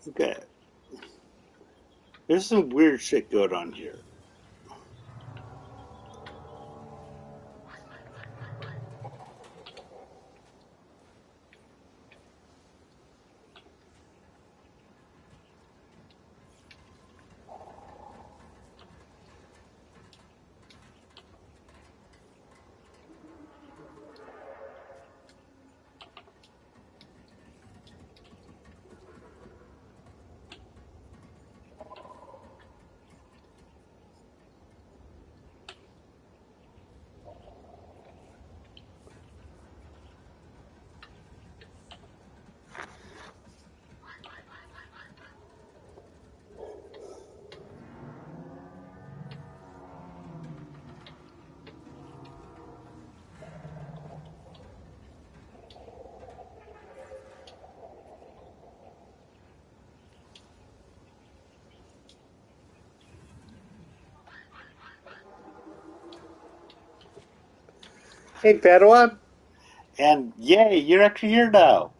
Okay. There's some weird shit going on here. Hey, Padawan. And yay, you're actually here now.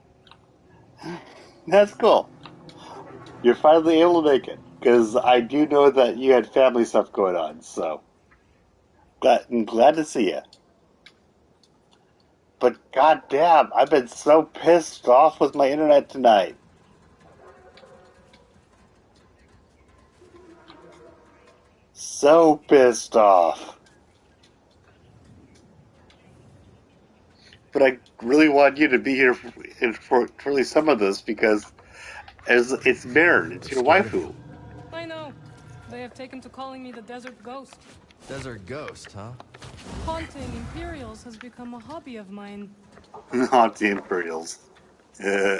That's cool. You're finally able to make it. Because I do know that you had family stuff going on, so I'm glad to see you. But goddamn, I've been so pissed off with my internet tonight. So pissed off. But I really want you to be here for at least some of this because it's Baron, it's your Scared? waifu. I know. They have taken to calling me the Desert Ghost. Desert Ghost, huh? Haunting Imperials has become a hobby of mine. Not the Imperials. Uh,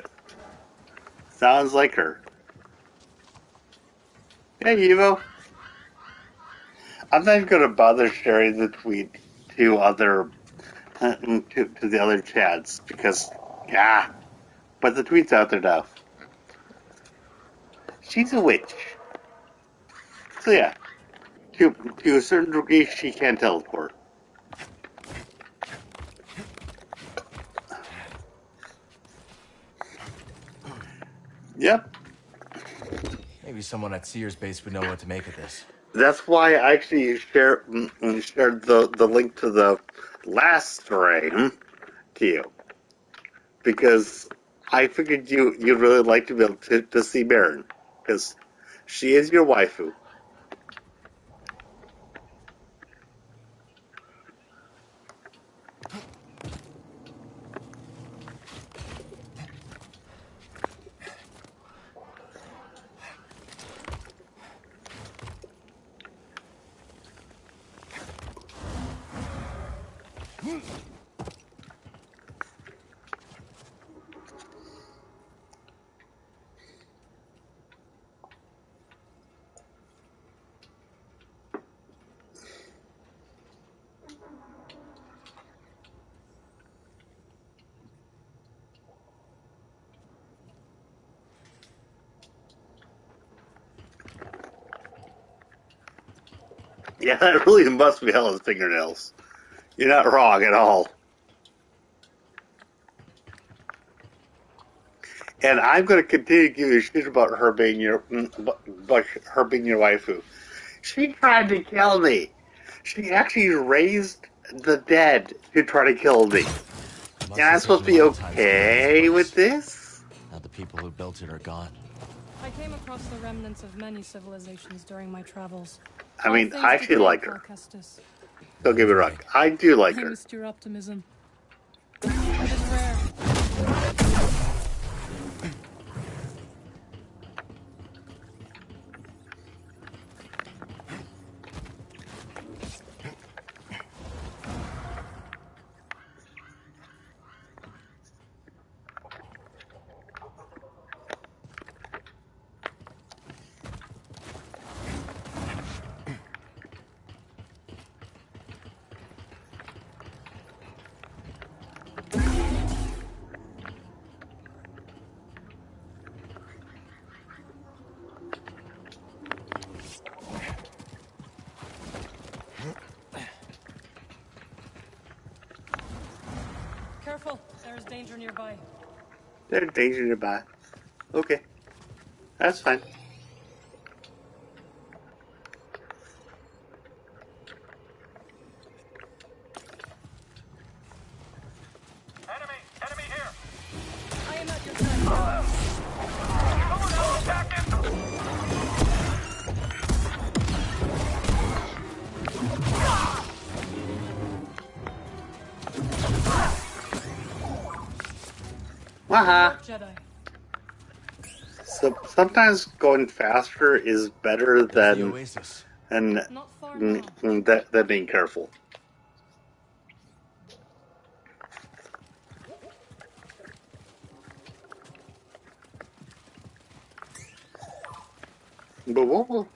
sounds like her. Hey, Evo. I'm not even going to bother sharing the tweet to to the other chats because, yeah. But the tweet's out there now. She's a witch. So yeah, to a certain degree, she can teleport. Yep. Maybe someone at Cere's base would know what to make of this. That's why I actually shared the link to the last stream to you. Because I figured you'd really like to be able to see Baron. Because she is your waifu. Yeah, that really must be Helen's fingernails. You're not wrong at all. And I'm going to continue to give you shit about her being about her being your waifu. She tried to kill me. She actually raised the dead to try to kill me. And I'm supposed to be okay with this? Now the people who built it are gone. I came across the remnants of many civilizations during my travels. I All mean, things I to actually thank, like her. Alcestis. Don't get me wrong. Right. I do like I her. missed your optimism. It is rare. Careful, there is danger nearby. There's danger nearby. Okay. That's fine. Enemy here! I am at your side. Someone else attack him! Waha! Good work, Jedi. So sometimes going faster is better There's the than oasis. Not far now. than being careful. But what will...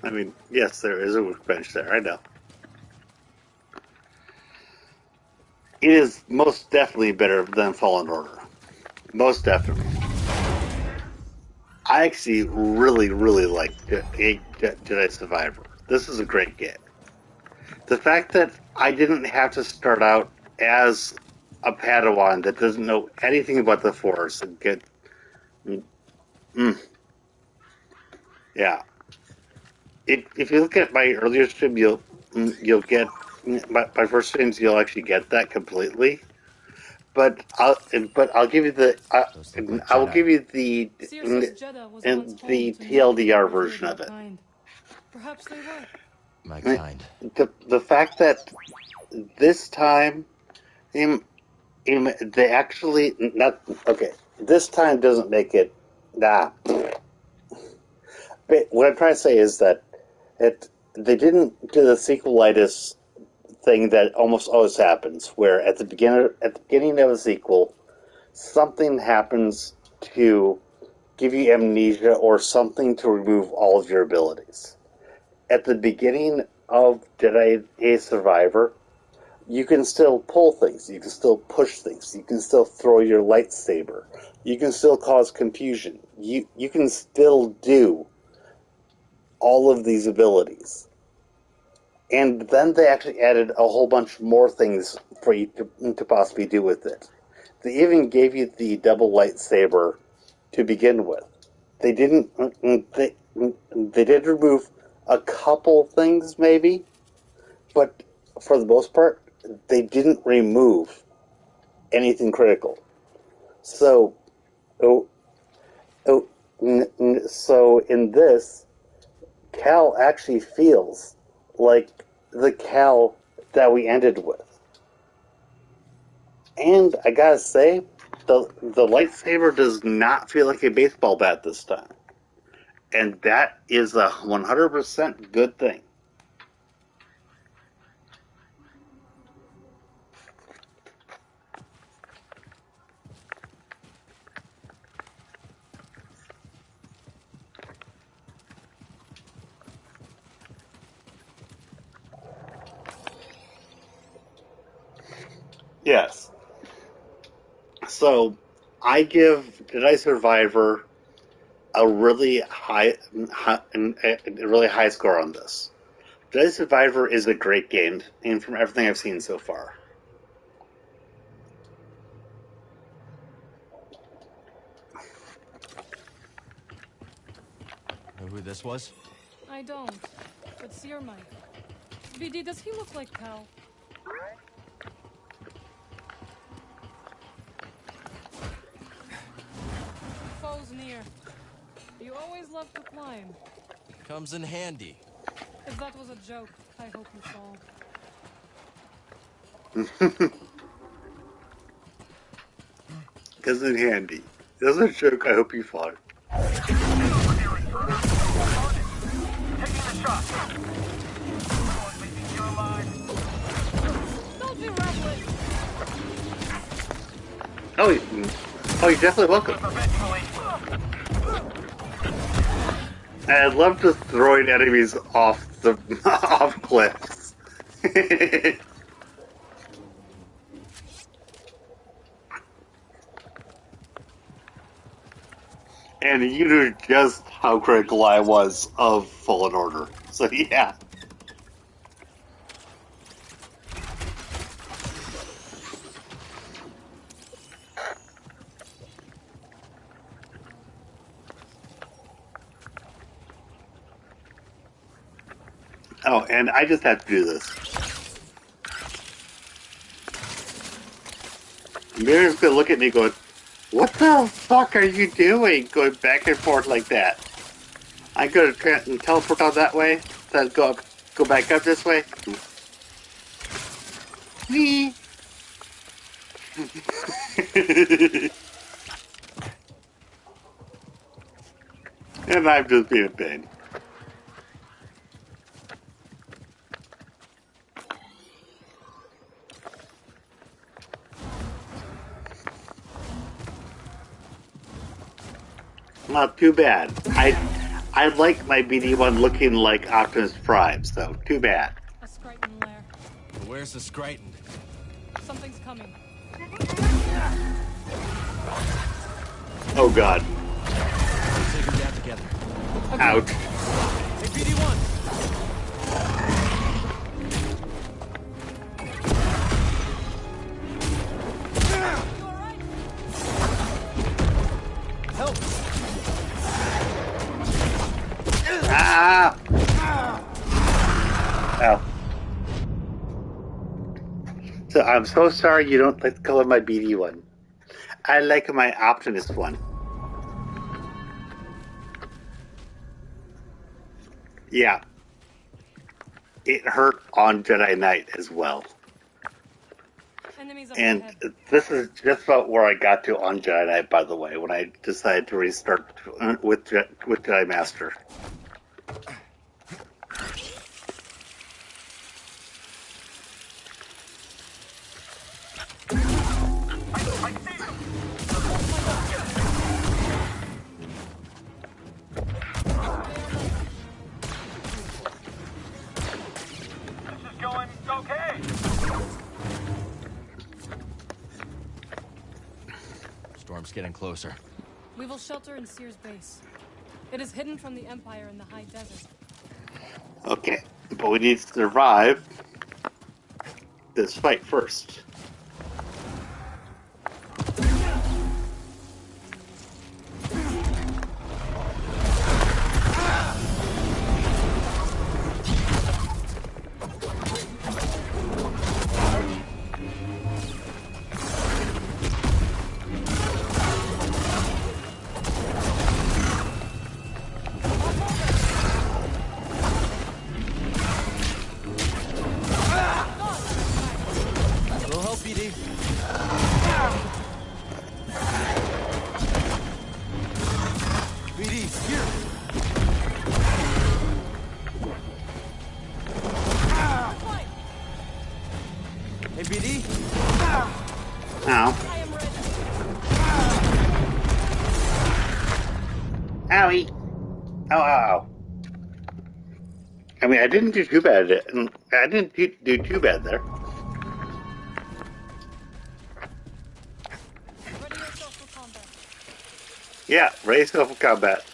I mean, yes, there is a workbench there, I know. It is most definitely better than Fallen Order. Most definitely. I actually really, really like Jedi Survivor. This is a great game. The fact that I didn't have to start out as a Padawan that doesn't know anything about the Force and get... yeah. If you look at my earlier stream, you'll get... my first streams, you'll actually get that completely. But I'll give you the Those look like I will Jedi. give you the Cere says Jeddah was once home the to many TLDR of your version of it. kind. Perhaps they were. My kind. The fact that this time they actually not okay. This time doesn't make it nah. But what I'm trying to say is that they didn't do the sequelitis thing that almost always happens, where at the beginning of a sequel, something happens to give you amnesia or something to remove all of your abilities. At the beginning of Jedi Survivor, you can still pull things, you can still push things, you can still throw your lightsaber, you can still cause confusion, you can still do all of these abilities. And then they actually added a whole bunch more things for you to possibly do with it. They even gave you the double lightsaber to begin with. They didn't. They did remove a couple things, maybe, but for the most part, they didn't remove anything critical. So, so in this, Cal actually feels like the Cal that we ended with. And I gotta say, the lightsaber does not feel like a baseball bat this time. And that is a 100% good thing. Yes. So, I give Jedi Survivor a really high score on this. Jedi Survivor is a great game, and from everything I've seen so far. Know who this was? I don't. But Cere might. BD, does he look like Cal? Foes near. You always love to climb. Comes in handy. If that was a joke, I hope you fall. Isn't handy. That's a joke. I hope you fall. Taking the shot! Someone leaving you alive! Don't be reckless! Oh, you're definitely welcome. Eventually! I love just throwing enemies off the off cliffs. And you knew just how critical I was of Fallen Order. So yeah. Oh, and I just have to do this. Miriam's gonna look at me going, "What the fuck are you doing?" Going back and forth like that. I'm gonna teleport on that way, then go back up this way. Whee! And I'm just being a pain. Not too bad. I like my BD1 looking like Optimus Prime, so too bad. A Skriton lair. Where's the Skriton? Something's coming. Oh god. We'll take him down together. Ouch. Hey, BD1! You alright? Help! Ah! Ow. So I'm so sorry you don't like the color of my BD1. I like my Optimus one. Yeah. It hurt on Jedi Knight as well. Enemies up And ahead. this is just about where I got to on Jedi Knight, by the way, when I decided to restart with Jedi Master. I see you! This is going okay. Storm's getting closer. We will shelter in Cere's base. It is hidden from the Empire in the high desert. Okay, but we need to survive this fight first. We'll help, BD. BD, here! Hey, BD? Ow. I am ready. Owie. Ow, ow, ow. I mean, I didn't do too bad at it. I didn't do too bad there. Ready yourself for combat. Yeah, raise yourself for combat.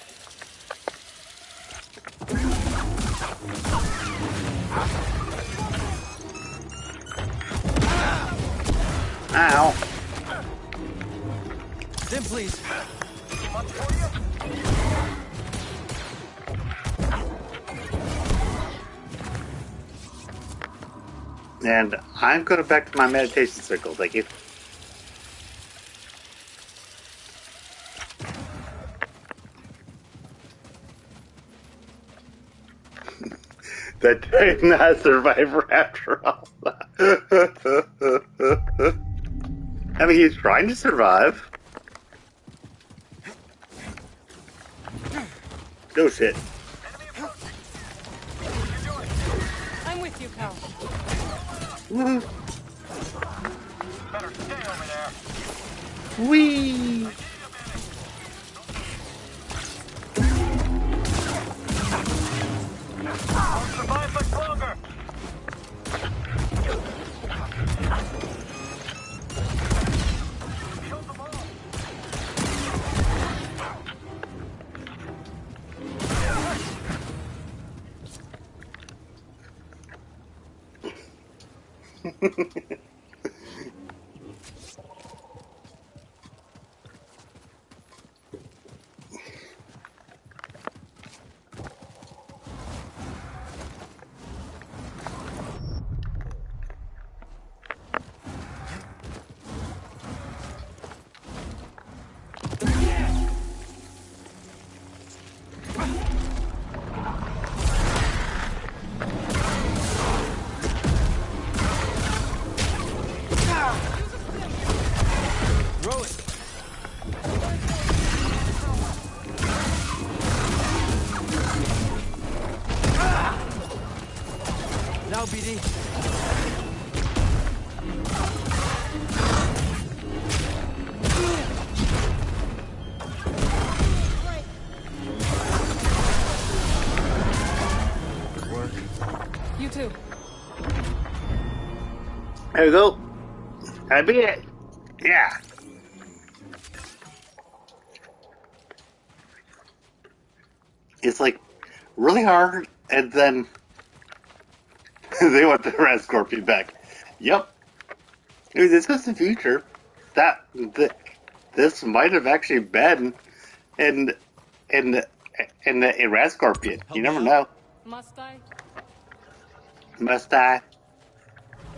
Ow. Dim, please. Much for you? And I'm going back to my meditation circle, thank you. That I'm not a survivor after all. I mean, he's trying to survive. No shit. Enemy approaching. What you doing? I'm with you, pal. Woo. Better stay over there. Whee! I'll survive much longer. Killed them all. now, BD. Good work. You too. There we go. I beat it. Yeah. It's like really hard, and then they want the red scorpion back. Yep. I mean, this is the future. This might have actually been in in a red scorpion. Help You me never out? know. Must I? Must I?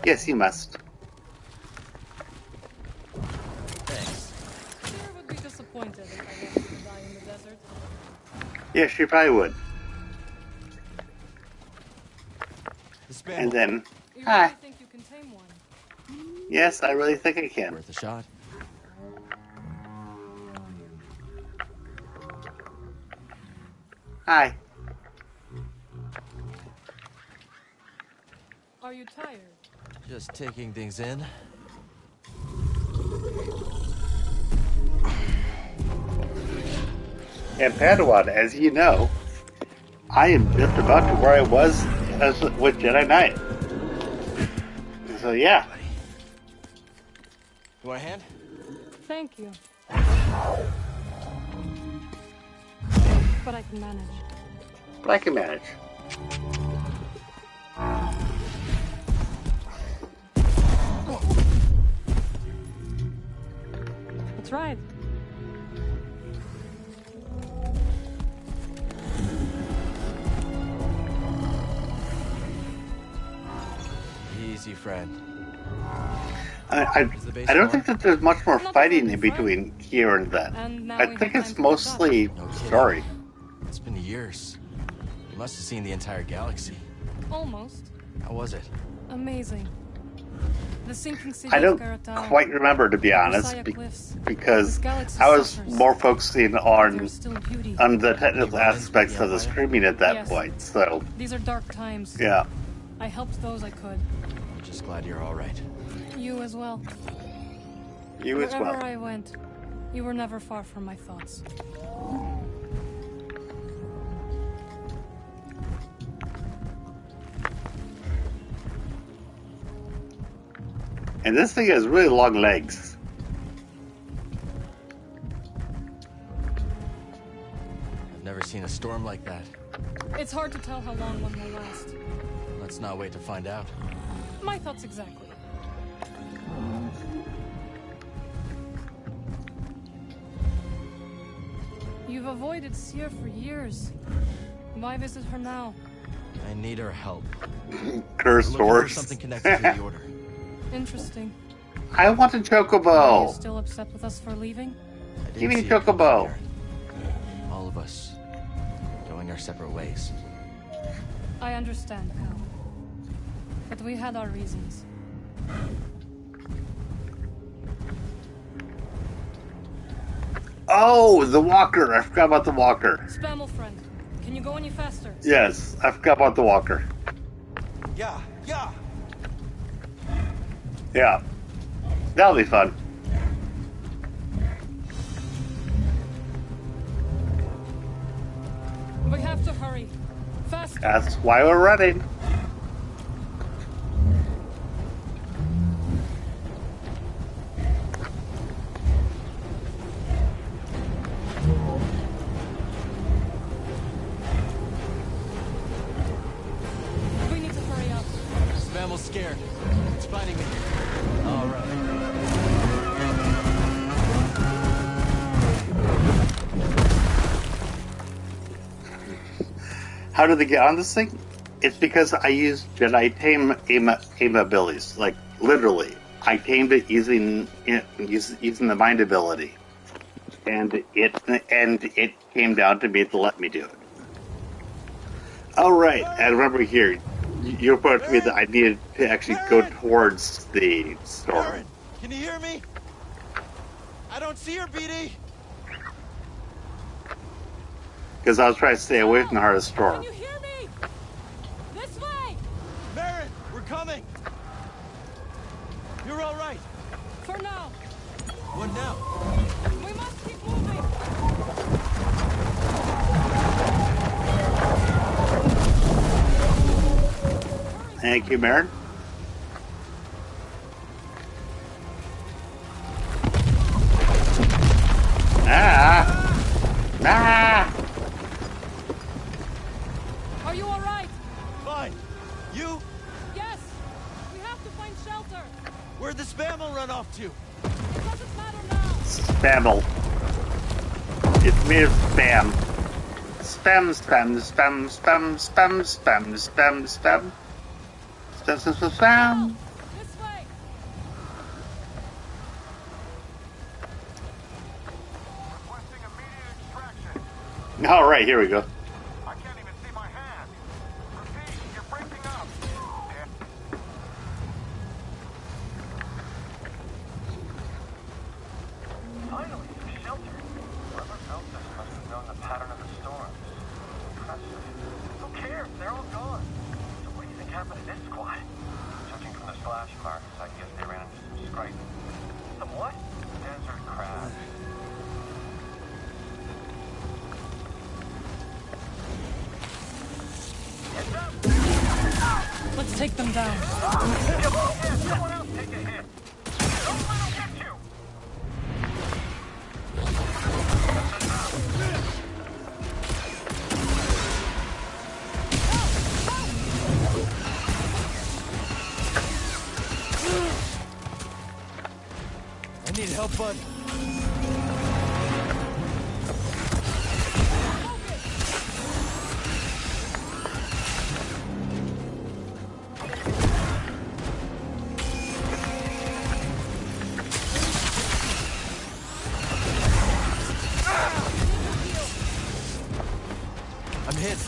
Yes, you must. Thanks. Cere would be disappointed if I left you to die in the desert. Yeah, she probably would. The spam. And then, You hi. really think you can tame one? Yes, I really think I can. Worth a shot. Hi. Are you tired? Just taking things in. And Padawan, as you know, I am just about to where I was with Jedi Knight. So yeah. You want a hand? Thank you. But I can manage. But I can manage. That's right. Easy, friend. I don't think that there's much more fighting in between here and then. And now I we think have it's time to mostly No kidding. story. It's been years. You must have seen the entire galaxy. Almost. How was it? Amazing. The sinking city I of don't Karatao, quite remember, to be honest, Messiah Cliffs. because This galaxy I was suffers. more focusing on There's still beauty. the technical aspects of the Empire? streaming at that Yes. point. So These are dark times. yeah, I helped those I could. I'm just glad you're all right. You as well. you as Wherever well. I went, you were never far from my thoughts. And this thing has really long legs. I've never seen a storm like that. It's hard to tell how long one will last. Let's not wait to find out. My thoughts exactly. You've avoided Cere for years. Why visit her now? I need her help. Cursed We're looking for horse. something connected to the Order. Interesting. I want a Are you chocobo. still upset with us for leaving? I did Give me see it come chocobo. here. All of us going our separate ways. I understand, pal. But we had our reasons. Oh, the walker. I forgot about the walker. Spammel friend, can you go any faster? Yes, I forgot about the walker. Yeah. Yeah, that'll be fun. We have to hurry. Faster. That's why we're running. We need to hurry up. Spamel's scared. It's finding me. All right. How did they get on this thing? It's because I used Jedi aim abilities. Like literally, I tamed it using the mind ability, and it came down to me to let me do it. All right, and remember here, you reported to me that I needed to actually go towards the storm. Aaron, can you hear me? I don't see her, BD. Because I was trying to stay away from the heart of the storm. Can you hear me? This way! Marin, Thank you, Marin. Ah! Are you all right? Fine. You? Yes. We have to find shelter. Where'd the spam'll run off to? It doesn't matter now. Spammel. It's me, spam. Spam, spam, spam, spam, spam, spam, spam, spam. Spam, spam, spam, spam. This way. Requesting immediate extraction. Alright, here we go. I can't even see my hand. Repeat, you're breaking up. Finally, some shelter. Whoever built this must have known the pattern of the storms. Impressive. Who cares? They're all gone. So what do you think happened to this squad? Judging from the slash marks, I guess they ran into some scrape. Some what? Desert crabs. Let's take them down. Someone else take a hit. Don't let them get you. I need help, bud. I'm hit.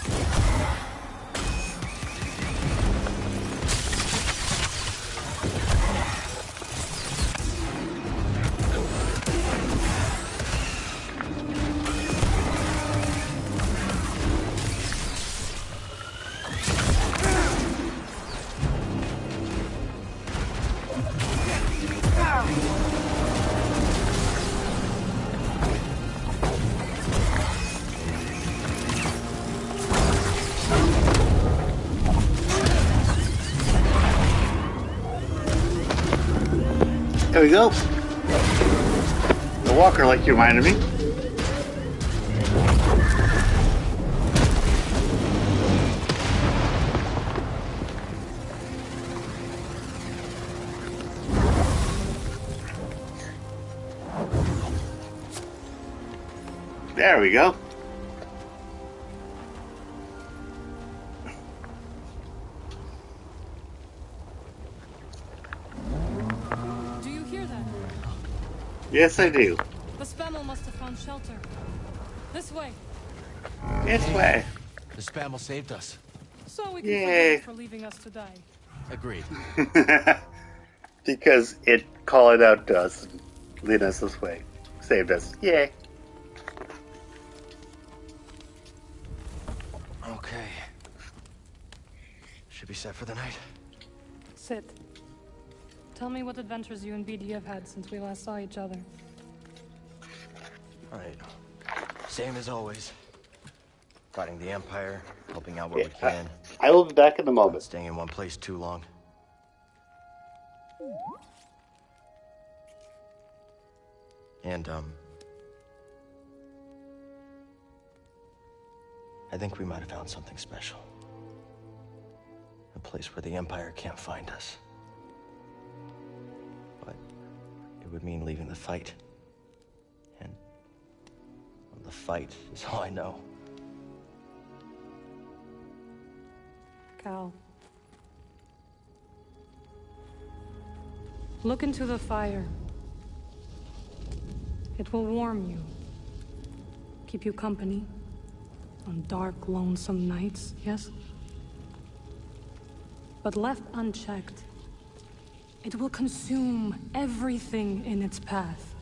There we go. The walker, like you reminded me. There we go. Do you hear that? Yes, I do. The spamel must have found shelter. This way. This way. The spam'll saved us. So we can Yay. forgive it for leaving us to die. Agreed. Because it called out to us and lead us this way. Saved us. Yay. Okay. Should be set for the night. Sit. Tell me what adventures you and BD have had since we last saw each other. Alright. Same as always. Fighting the Empire, helping out where we can. I will be back in a Not moment. staying in one place too long. And, I think we might have found something special. A place where the Empire can't find us. But it would mean leaving the fight. And well, the fight is all I know. Cal. Look into the fire. It will warm you. Keep you company. On dark, lonesome nights, yes? But left unchecked, it will consume everything in its path.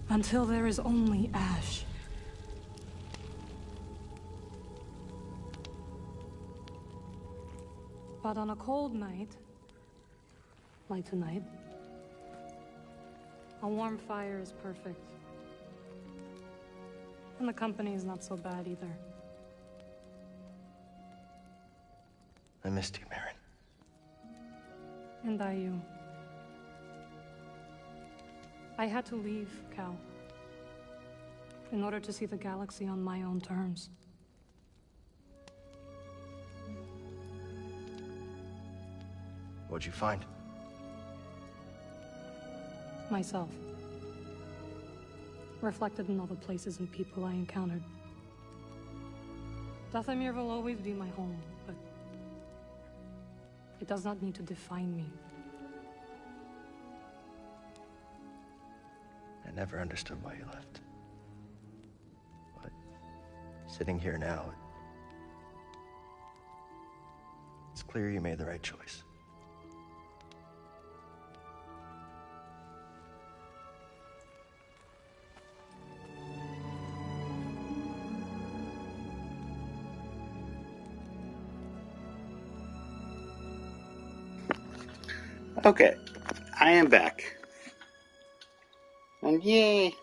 Until there is only ash. But on a cold night, like tonight, a warm fire is perfect. And the company is not so bad either. I missed you, Marin. And I you. I had to leave, Cal, in order to see the galaxy on my own terms. What'd you find? Myself. Reflected in all the places and people I encountered. Dathomir will always be my home, but it does not need to define me. I never understood why you left. But sitting here now, it's clear you made the right choice. Okay, I am back. And yay!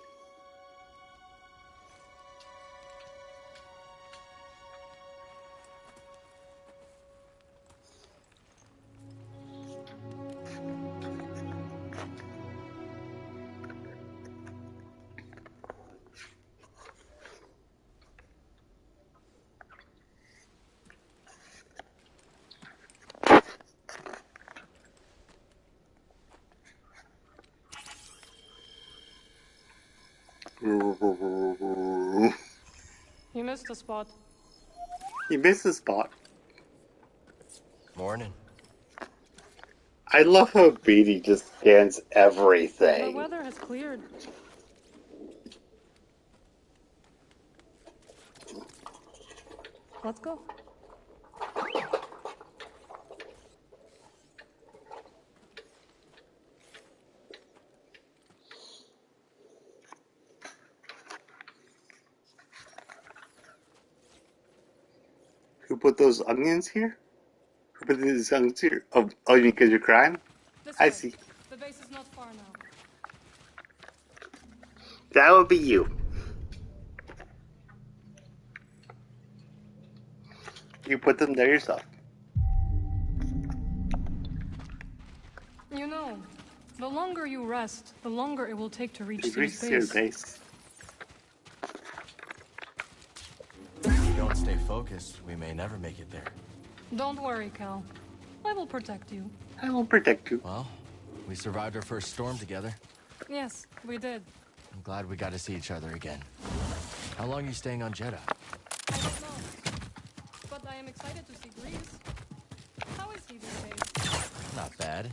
You missed a spot. You missed the spot. Morning. I love how Beatty just scans The everything. weather has cleared. Let's go. Who put those onions here? Who put these onions here? Oh, you mean because you're crying? This I way. see. The base is not far now. That would be you. You put them there yourself. You know, the longer you rest, the longer it will take to reach You Cere's reach your base. base. If we don't stay focused, we may never make it there. Don't worry, Cal. I will protect you. I will protect you. Well, we survived our first storm together. Yes, we did. I'm glad we got to see each other again. How long are you staying on Jeddah? I don't know. But I am excited to see Grease. How is he these days? Not bad.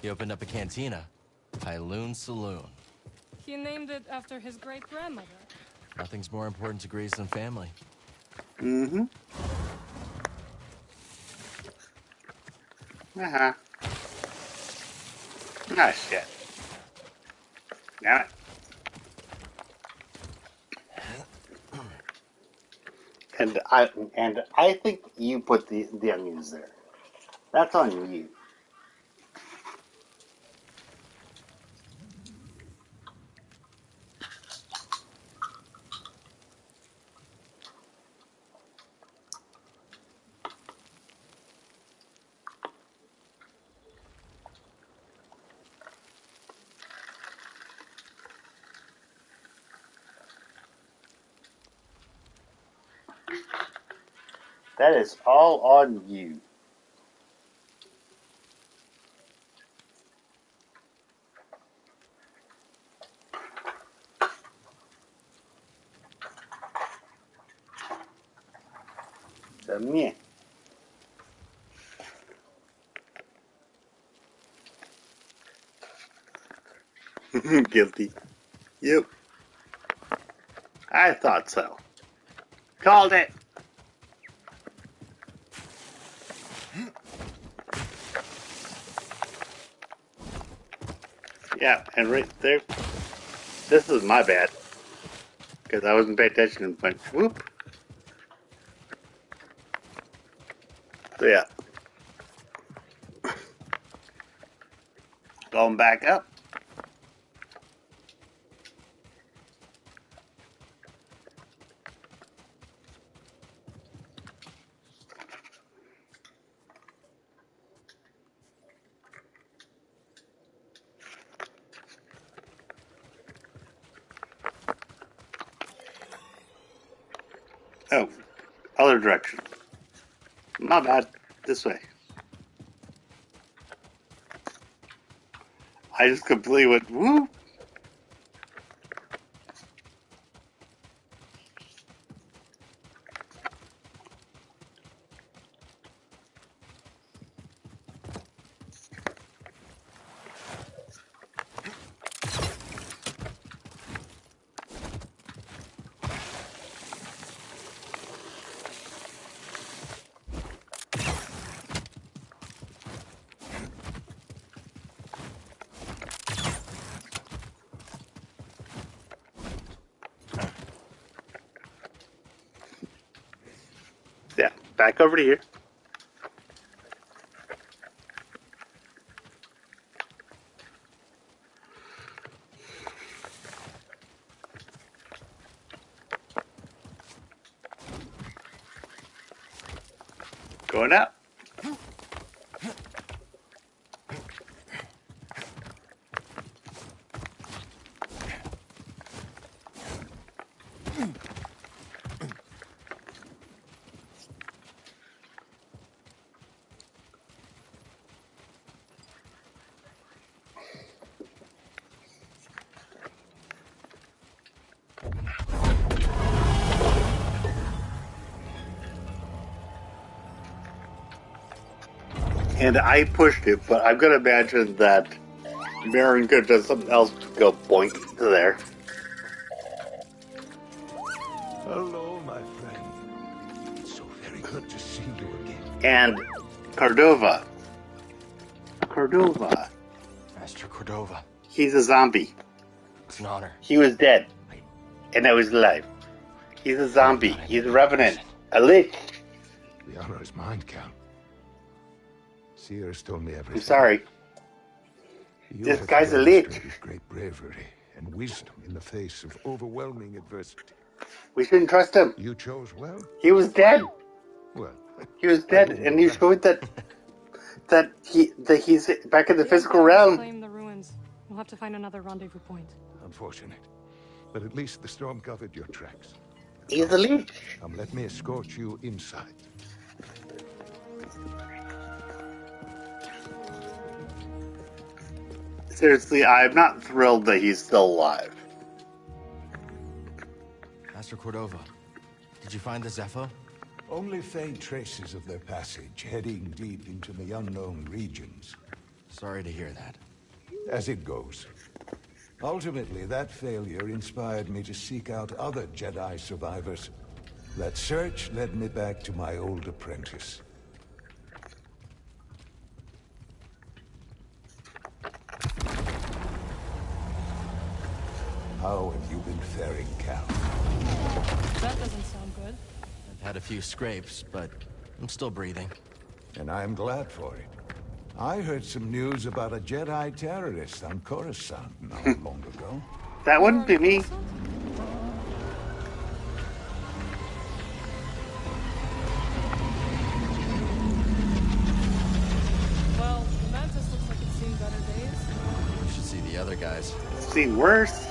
He opened up a cantina. Pyloon Saloon. He named it after his great-grandmother. Nothing's more important to Grease than family. Mm-hmm. Uh-huh. Ah, shit. Damn it. And I think you put the onions there. That's on you. That is all on you. So, me. Guilty. Yep. I thought so. Called it. Yeah, and right there, this is my bad. Because I wasn't paying attention and went, whoop. So yeah. Going back up. Oh, other direction. Not bad. This way. I just completely went, woo! Yeah, back over to here. Going up. And I pushed it, but I'm gonna imagine that Marin could have done something else to go boink to there. Hello, my friend. It's so very good to see you again. And Cordova. Master Cordova. He's a zombie. It's an honor. He was dead. And now he's alive. He's a zombie. He's a revenant. A lich. The honor is mine, Count. Cere's told me everything. I'm sorry. You This have guy's a lich. demonstrated great bravery and wisdom in the face of overwhelming adversity. We shouldn't trust him. You chose well. He was dead. Well, He was dead, and he showed that he's back in the physical Empire has realm. claimed the ruins. We'll have to find another rendezvous point. unfortunate. But at least the storm covered your tracks. He's a lich. Let me escort you inside. Seriously, I'm not thrilled that he's still alive. Master Cordova, did you find the Zepho? Only faint traces of their passage, heading deep into the unknown regions. Sorry to hear that. As it goes. Ultimately, that failure inspired me to seek out other Jedi survivors. That search led me back to my old apprentice. How have you been faring, Cal? That doesn't sound good. I've had a few scrapes, but I'm still breathing. And I'm glad for it. I heard some news about a Jedi terrorist on Coruscant not long ago. That wouldn't be me. Well, the Mantis looks like it's seen better days. You should see the other guys. Seen worse.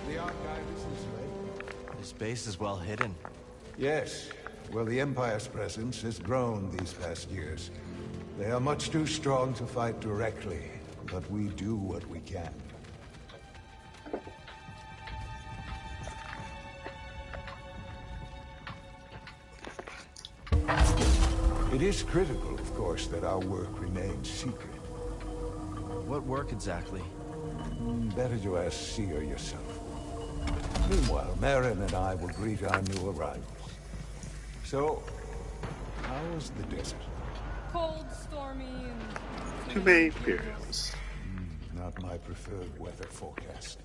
The archive is this way. This base is well hidden. Yes. Well, the Empire's presence has grown these past years. They are much too strong to fight directly, but we do what we can. It is critical, of course, that our work remains secret. What work exactly? Better to ask Cere yourself. Meanwhile, Marin and I will greet our new arrivals. So, how is the desert? Cold, stormy, and... Too many fears. Not my preferred weather forecast.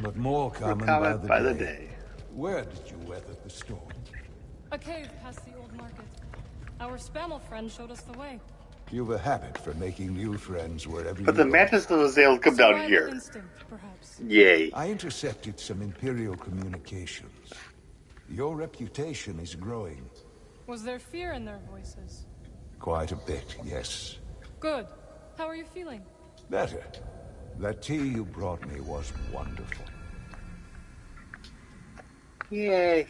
But more We're common by the day. Where did you weather the storm? A cave past the old market. Our Spammel friend showed us the way. You've a habit for making new friends wherever But you the go. Mantis was able to come down Survival here. instinct, perhaps. Yay. I intercepted some Imperial communications. Your reputation is growing. Was there fear in their voices? Quite a bit, yes. Good. How are you feeling? Better. That tea you brought me was wonderful. Yay.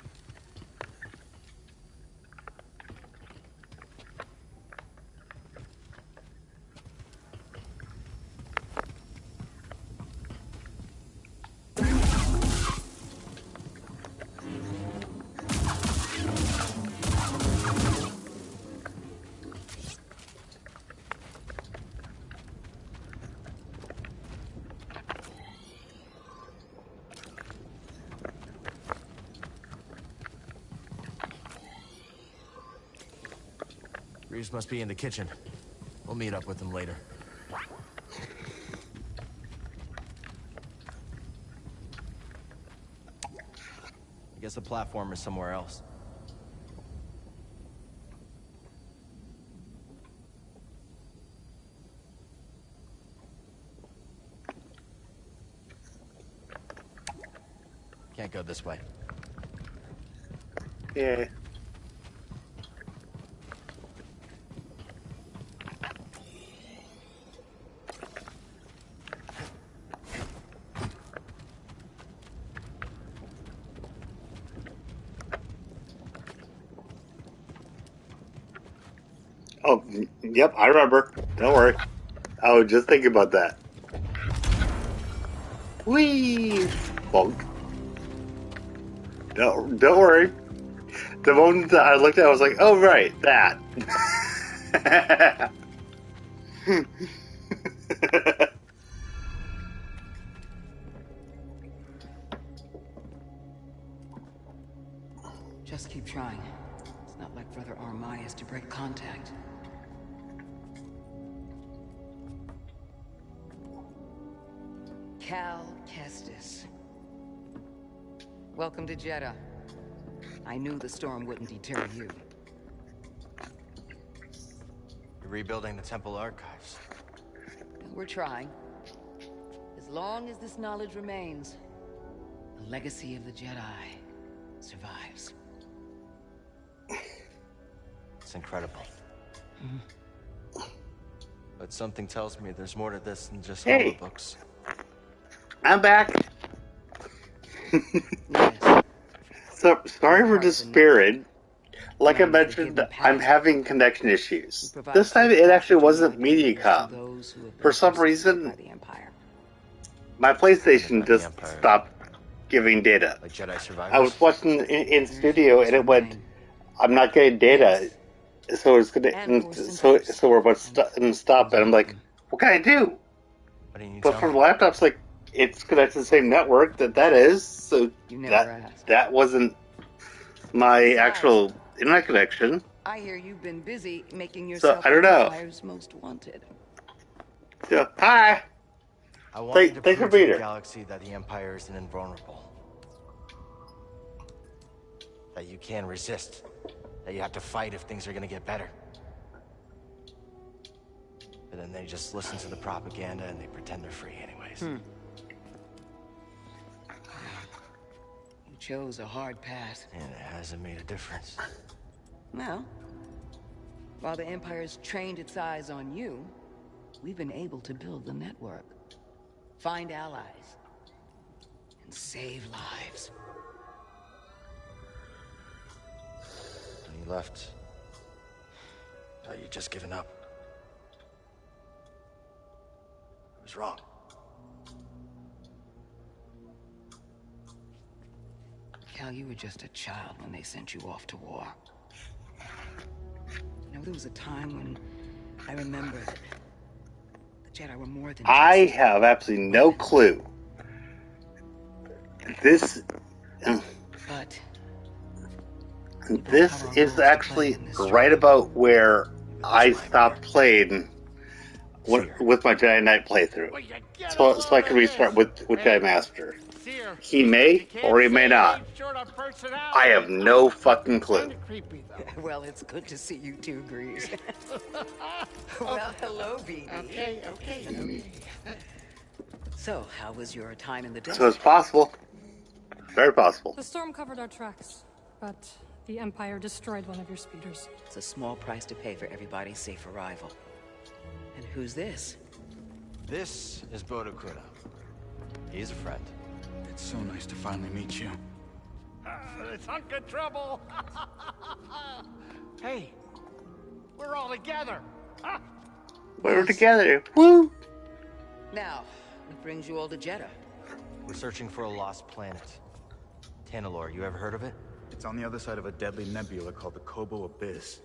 Reeves must be in the kitchen. We'll meet up with him later. I guess the platform is somewhere else. Can't go this way. Yeah. Oh, yep, I remember. Don't worry. I was just thinking about that. Whee! Bonk. Don't worry. The moment that I looked at it, I was like, oh, right, that. Just keep trying. It's not like Brother Armai is to break contact. Cal Kestis. Welcome to Jeddah. I knew the storm wouldn't deter you. You're rebuilding the temple archives. We're trying. As long as this knowledge remains, the legacy of the Jedi survives. It's incredible. But something tells me there's more to this than just Hey. holobooks. I'm back. Yes. So, sorry for the spirit. Like I mentioned, I'm having connection issues. This time it actually wasn't MediaCom. For some reason, my PlayStation just stopped giving data. Like Jedi Survivor. I was watching in studio and it went, I'm not getting data. So it's gonna, so we're about to stop. And I'm like, what can I do? What do you need? But from the laptop, it's like, it's connected to the same network that is. So that wasn't my actual internet connection. I hear you've been busy making So yourself I don't know. Empire's most wanted. So, hi. I want you to Thanks for prove to being the here. galaxy that the Empire isn't invulnerable. That you can resist. That you have to fight if things are gonna get better. But then they just listen to the propaganda and they pretend they're free anyways. You chose a hard path. And it hasn't made a difference. Well, while the Empire's trained its eyes on you, we've been able to build the network. Find allies. And save lives. When you left, I thought you'd just given up. I was wrong. Cal, you were just a child when they sent you off to war. You know, there was a time when I remember that the Jedi were more than I just have absolutely no clue. This is actually right about where I stopped playing with my Jedi Knight playthrough. So I can restart with Jedi Master. He may or he may not. I have no fucking clue. Well, it's good to see you too, Grease. Well, hello, BD. Okay. So, how was your time in the desert? So it's possible. Very possible. The storm covered our tracks, but the Empire destroyed one of your speeders. It's a small price to pay for everybody's safe arrival. And who's this? This is Bodokuna. He's a friend. It's so nice to finally meet you. It's hunk of trouble. Hey, we're all together. We're together. Woo! Now, what brings you all to Jeddah? We're searching for a lost planet. Tanalorr, you ever heard of it? It's on the other side of a deadly nebula called the Kobo Abyss.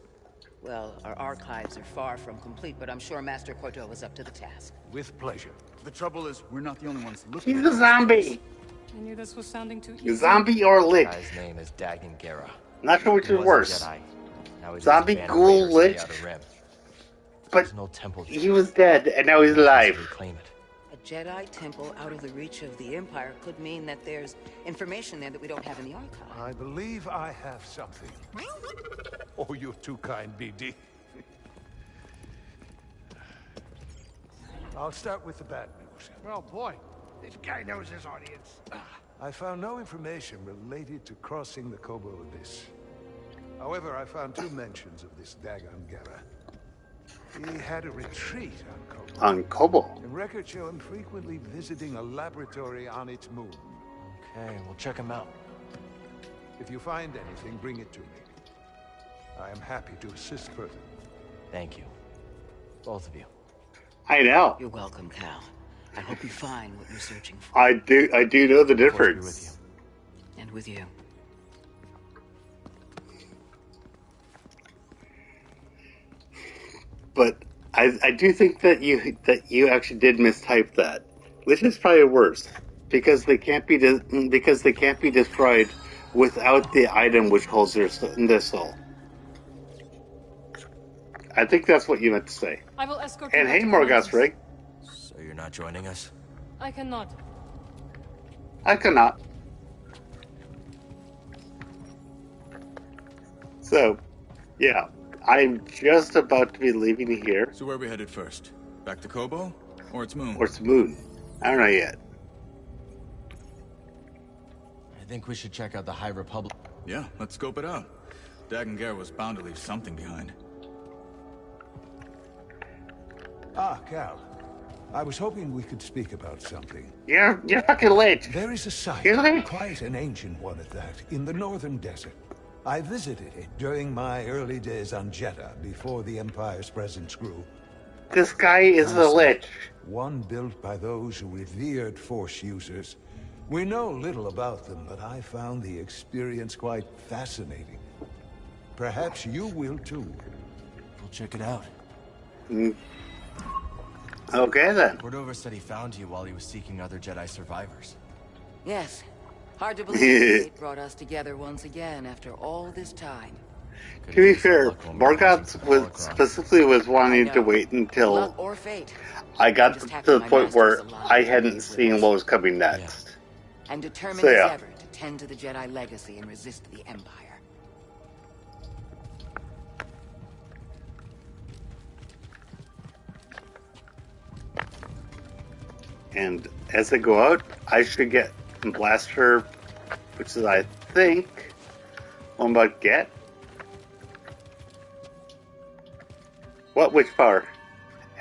Well, our archives are far from complete, but I'm sure Master Corto is up to the task. With pleasure. The trouble is, we're not the only ones looking. He's a zombie. I knew this was sounding too easy. Zombie or The lich. guy's name is Dagon Gera. Not sure which He is was a worse. Jedi. Now he leads Zombie, a band of ghoul, raiders to the lich. Outer Rim. But There's no temple he here. was dead, and now he's We must alive. reclaim it. A Jedi temple out of the reach of the Empire could mean that there's information there that we don't have in the archive. I believe I have something. Oh, you're too kind, BD. I'll start with the bad news. Well, boy, this guy knows his audience. I found no information related to crossing the Kobo Abyss. However, I found 2 mentions of this Dagon Gera. He had a retreat on Kobo. On Kobo. And records show him frequently visiting a laboratory on its moon. Okay, we'll check him out. If you find anything, bring it to me. I am happy to assist further. Thank you. Both of you. I know. You're welcome, Cal. I hope you find what you're searching for. I do know the Force be difference. with you. And with you. But I do think that you actually did mistype that, which is probably worse because they can't be destroyed without the item which holds their soul. I think that's what you meant to say. I will escort And you hey, out to Morgoth's the rig. So you're not joining us? I cannot. I cannot. So, yeah, I'm just about to be leaving here. So where are we headed first? Back to Kobo? Or its moon? Or it's moon. I don't know yet. I think we should check out the High Republic. Yeah, let's scope it out. Dagon Gera was bound to leave something behind. Ah, Cal. I was hoping we could speak about something. You're fucking late. There is a site, Really? quite an ancient one at that, in the northern desert. I visited it during my early days on Jeddah, before the Empire's presence grew. This guy is the lich. One built by those who revered Force users. We know little about them, but I found the experience quite fascinating. Perhaps you will too. We'll check it out. Okay then. Cordova said he found you while he was seeking other Jedi survivors. Yes. Hard to believe fate brought us together once again after all this time. To be fair, Morgoth specifically was wanting to wait until Luck or fate. I got Just to happen the my point where master's alive I and hadn't he's with seen us. what was coming next. And determined So, yeah. as ever to tend to the Jedi legacy and resist the Empire. And as I go out, I should get Blaster, which is, I think, what I'm about to get. What witch power?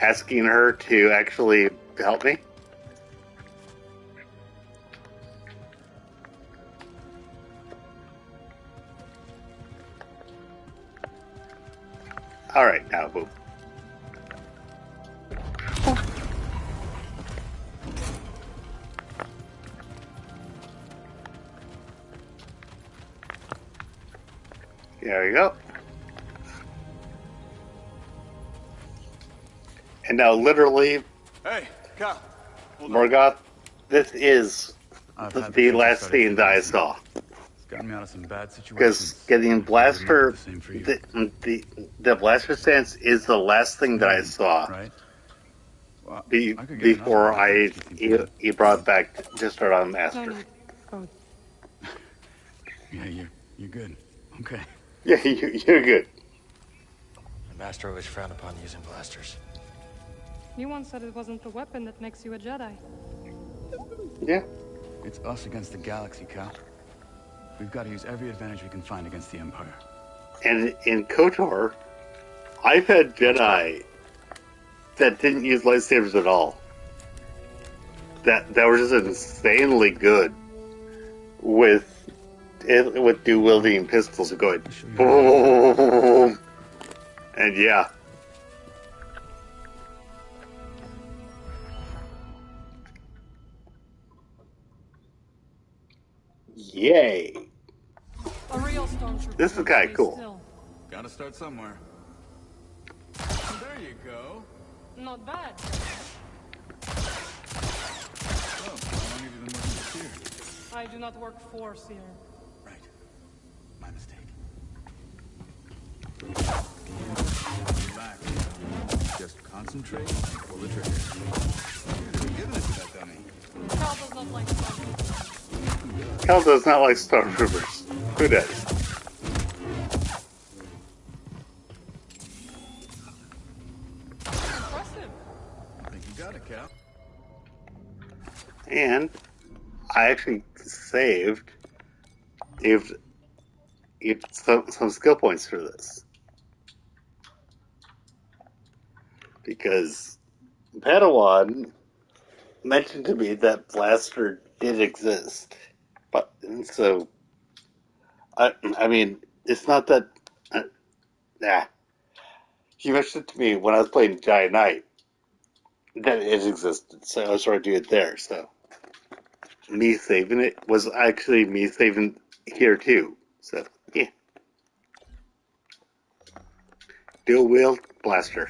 Asking her to actually help me? Alright, now boom. There you go. And now, literally, Hey, Cal. Morgoth, this is I've the had the last study scene that I saw. It's gotten me out of some bad situations. Because getting Blaster, The same for you. the Blaster stance is the last thing that I saw Right? Well, be, I could get before another one. he brought back to start on No Master. need. Oh, Yeah, you're good. Okay. Yeah, you're good. The Master always frowned upon using blasters. you once said it wasn't the weapon that makes you a Jedi. Yeah. It's us against the galaxy, Cal. We've got to use every advantage we can find against the Empire. And in KOTOR, I've had Jedi that didn't use lightsabers at all. that was just insanely good with dual wielding pistols going boom, and yeah. Yay! A real stormtrooper. This is would kinda stay cool. still. Gotta start somewhere. There you go. Not bad. Oh, how long have you been working with Cere? I do not work for Cere. Right. My mistake. Relax. Just concentrate and pull the trigger. You're giving it to that dummy. Cal does not like stormtroopers. Cal does not like stormtroopers. Who does? Impressive. I think you got it, Cap. And I actually saved some skill points for this. Because Padawan mentioned to me that Blaster did exist. But, so, I mean, it's not that, he mentioned to me when I was playing Giant Knight that it existed, so I was trying to do it there, so. Me saving it was actually me saving here too, so, yeah. Dual wield blaster.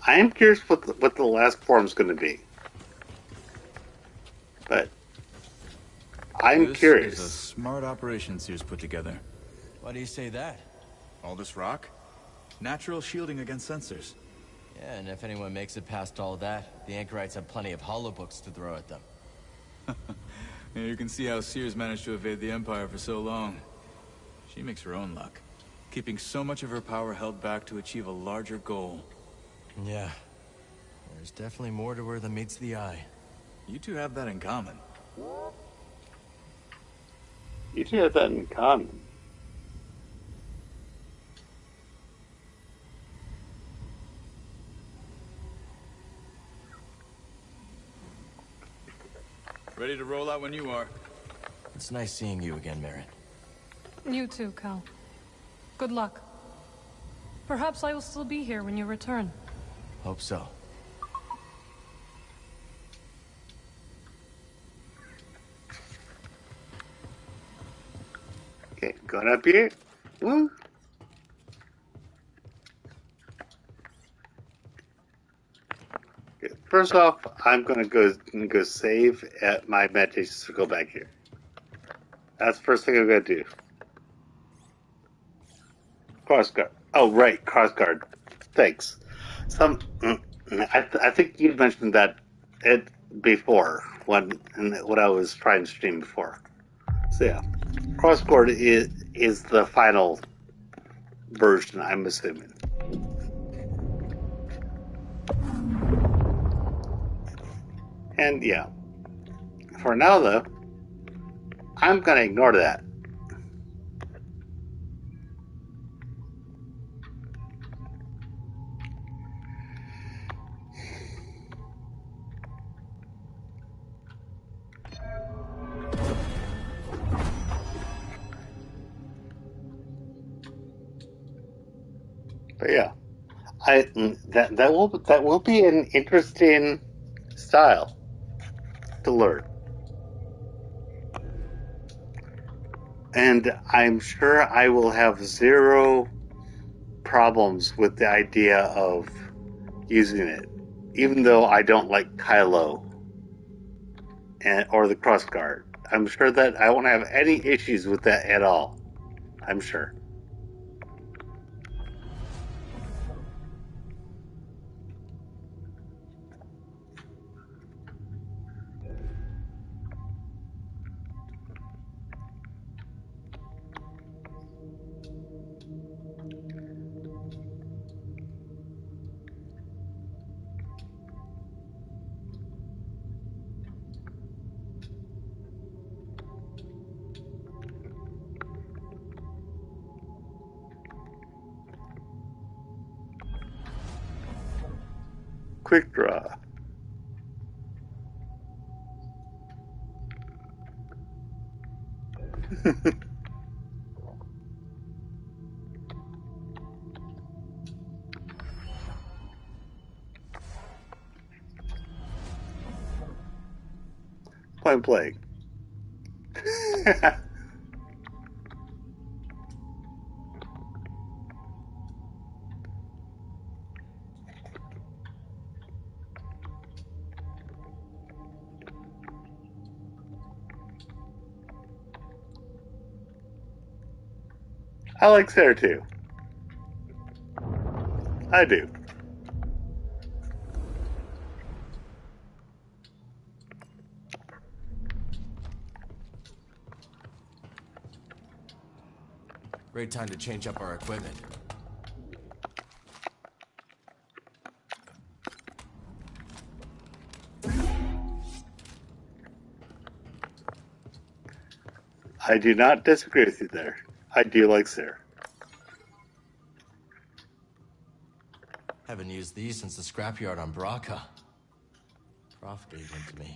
I am curious what the last form's going to be. But I'm curious. This is a smart operation Cere's put together. Why do you say that? All this rock? Natural shielding against sensors. Yeah, and if anyone makes it past all that, the Anchorites have plenty of holobooks to throw at them. Yeah, you can see how Cere's managed to evade the Empire for so long. She makes her own luck, keeping so much of her power held back to achieve a larger goal. Yeah. There's definitely more to her than meets the eye. You two have that in common. You two have that in common. Ready to roll out when you are. It's nice seeing you again, Merritt. You too, Cal. Good luck. Perhaps I will still be here when you return. Hope so. Okay, going up here. Woo. Okay, first off, I'm gonna go save at my meditations to go back here. That's the first thing I'm gonna do. Crossguard. Oh, right, crossguard. Thanks. I think you mentioned that it before when I was trying to stream before. So yeah, crossguard is the final version, I'm assuming. And yeah, for now though, I'm gonna ignore that. But yeah, that will be an interesting style to learn, and I'm sure I will have zero problems with the idea of using it, even though I don't like Kylo or the crossguard. I'm sure that I won't have any issues with that at all. I'm sure. Quick draw. Point blank. I like Cere too. I do. Great time to change up our equipment. I do not disagree with you there. I do like Cere. Haven't used these since the scrapyard on Braca. Prof gave them to me.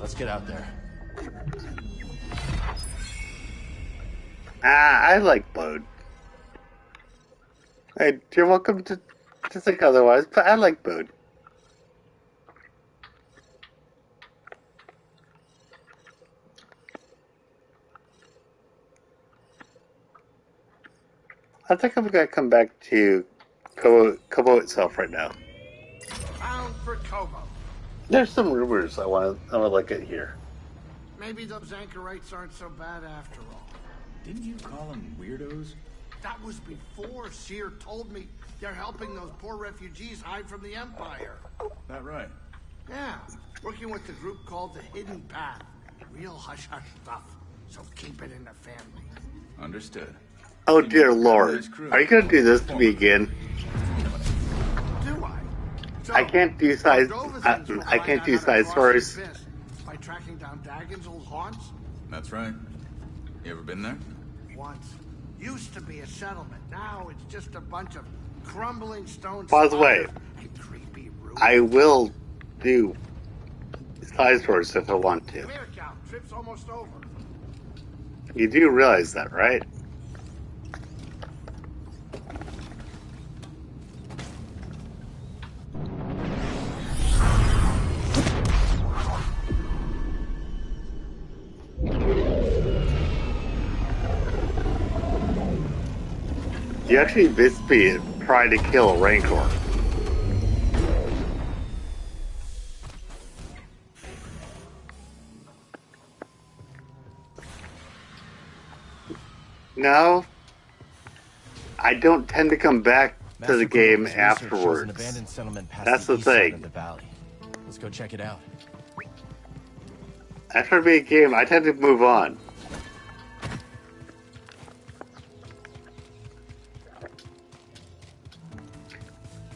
Let's get out there. I like Bode. Hey, you're welcome to think otherwise, but I like Bode. I think I'm gonna come back to Kobo itself right now. Bound for Kobo. There's some rumors I want to look at here. Maybe those anchorites aren't so bad after all. Didn't you call them weirdos? That was before Cere told me they're helping those poor refugees hide from the Empire. That right? Yeah, working with the group called the Hidden Path. Real hush-hush stuff, so keep it in the family. Understood. Oh dear Lord, are you gonna do this to me again? Do I? So, I can't do size. I can't do side stories. By tracking down Dagon's old haunts? That's right. You ever been there? Once. Used to be a settlement. Now it's just a bunch of crumbling stone By the way, and creepy ruins. I will do side stories if I want to. Come here, Cal. Trip's almost over. You do realize that, right? You actually missed me trying to kill a Rancor. No, I don't tend to come back to the game afterwards. That's the thing. Let's go check it out. After being a game, I tend to move on.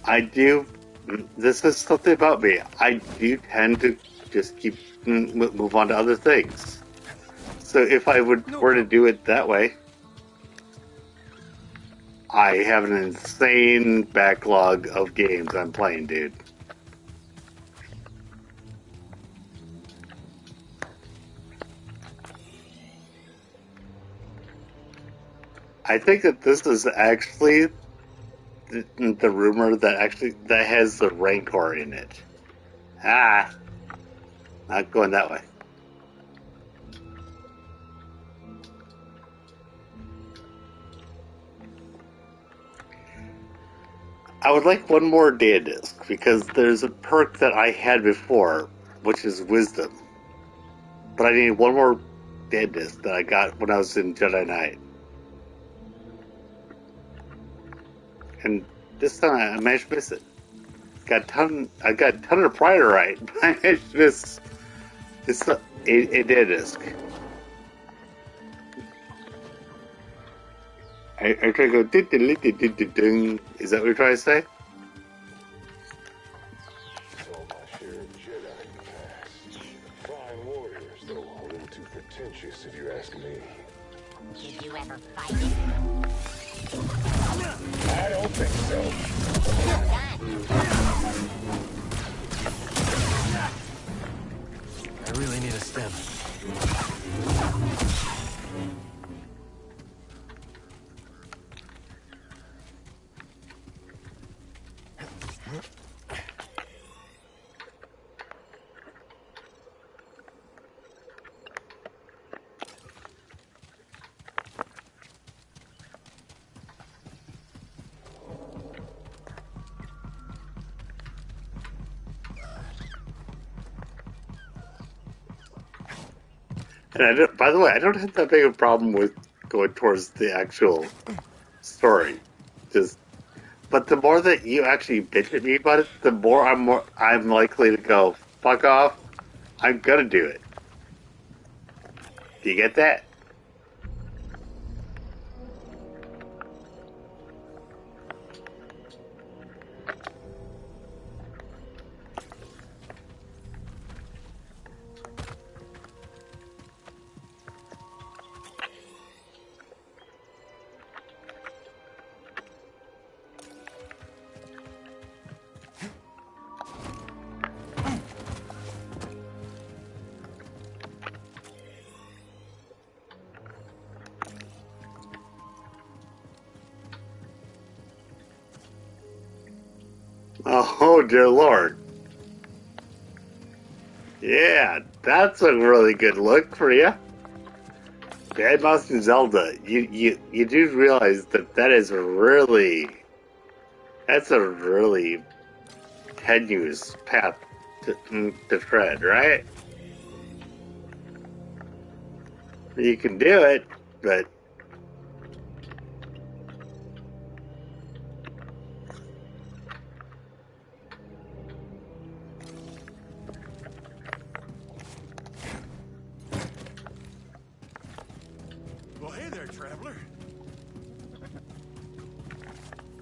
I do. This is something about me. I do tend to just move on to other things. So if I were to do it that way, I have an insane backlog of games I'm playing, dude. I think that this is actually the rumor that has the Rancor in it. Not going that way. I would like one more data disc because there's a perk that I had before, which is Wisdom. But I need one more data disc that I got when I was in Jedi Knight. And this time I managed to miss it. I got a ton of Prior right, but I managed to miss a data disc. I try to go ding. Is that what you're trying to say? Saw my share of Jedi in the past. Fine warriors, though a little too pretentious if you ask me. Did you ever fight it? I don't think so. Well done. And I don't, by the way, I don't have that big of a problem with going towards the actual story. Just, but the more that you actually bitch at me about it, the more I'm likely to go fuck off. I'm gonna do it. Do you get that? Oh dear lord. Yeah, that's a really good look for you. Bad Mouse and Zelda, you do realize that that's a really tenuous path to tread, right? You can do it, but Well, hey there, traveler.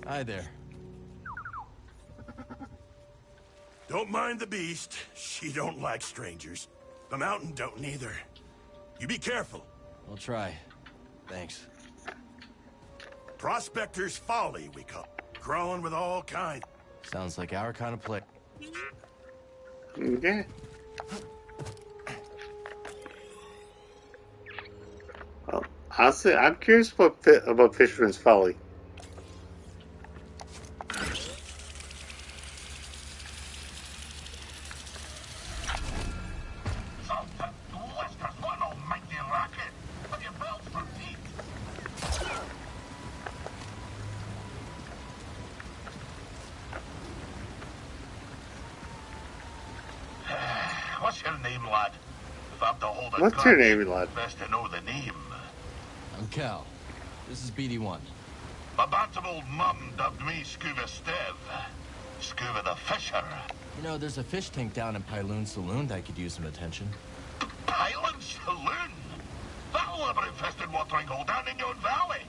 Hi there. Don't mind the beast. She don't like strangers. The mountain don't neither. You be careful. I'll try. Thanks. Prospector's Folly, we call it. Crawling with all kinds. Sounds like our kind of place. yeah. Well, honestly, I'm curious about Fisherman's Folly. What's your name, lad? If I'm to hold a What's your grudge, name, lad? best to know the name. I'm Cal. This is BD1. My bantam old mum dubbed me Scuba Stev. Scuba the Fisher. You know, there's a fish tank down in Pyloon Saloon that could use some attention. Pilot Saloon? That'll have an infested watering hole down in yon valley.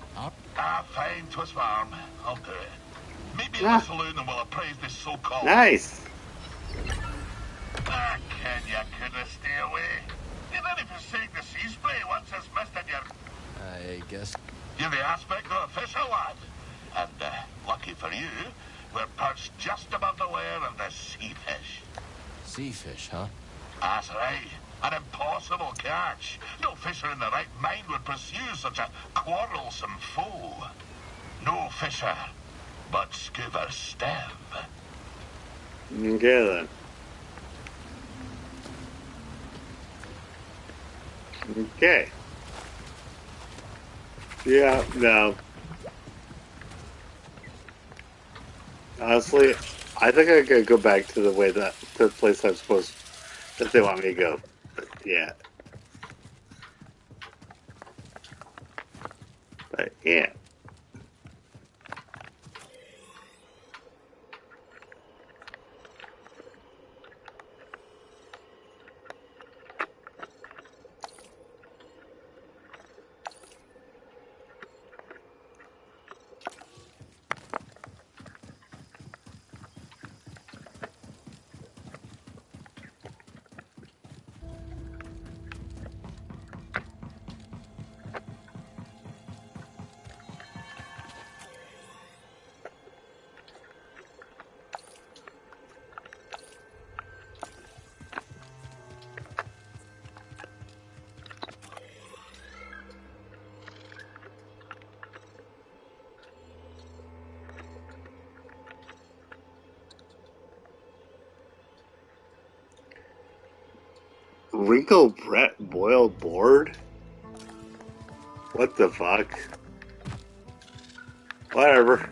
Fine, Twist Farm. I'll do it. Meet me in the saloon and we'll appraise this so-called... Nice. Ken, you couldn't stay away. You didn't forsake the sea spray once it's missed in your... I guess. You're the aspect of a fisher, lad. And, lucky for you, we're perched just above the lair of the sea fish. Sea fish, huh? That's right. An impossible catch. No fisher in the right mind would pursue such a quarrelsome foe. No fisher, but Scuba Stev. Okay then. Okay. Yeah, no. Honestly, I think I gotta go back to the place I'm supposed that they want me to go. But, yeah. But yeah. Rico Brett Boyle board? What the fuck? Whatever.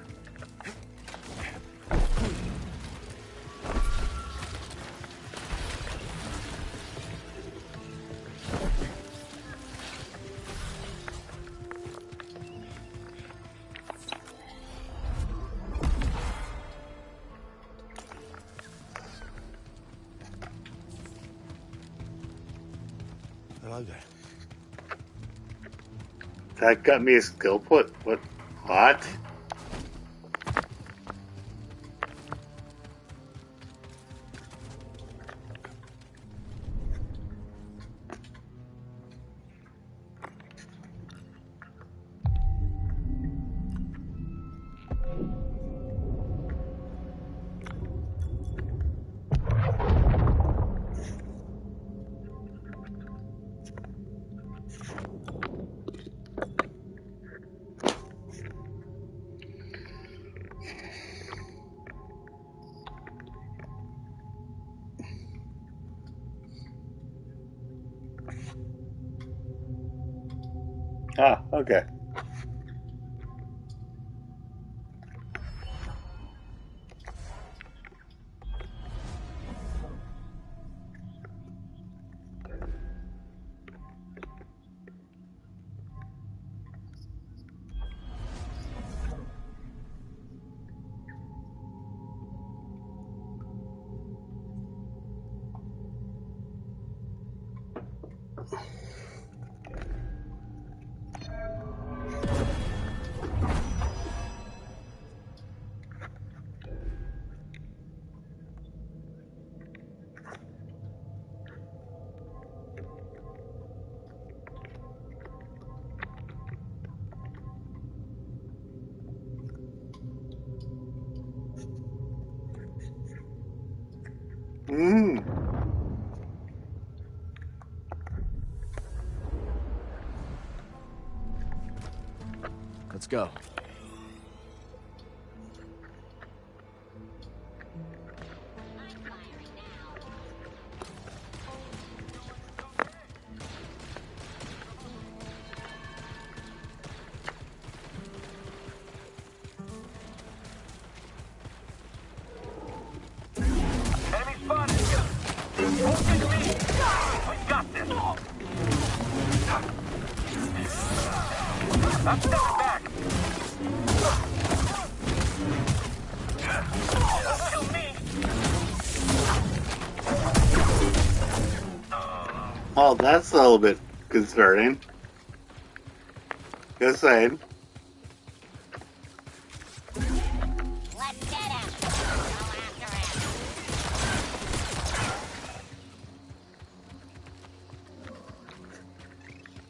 Hello there. That got me a skill put. What? What? Ah, okay. Let's go. Enemy spotted! Focus me! We got this! I'm stepping back! Kill me! Well, that's a little bit concerning. Just saying. Let's get him. Go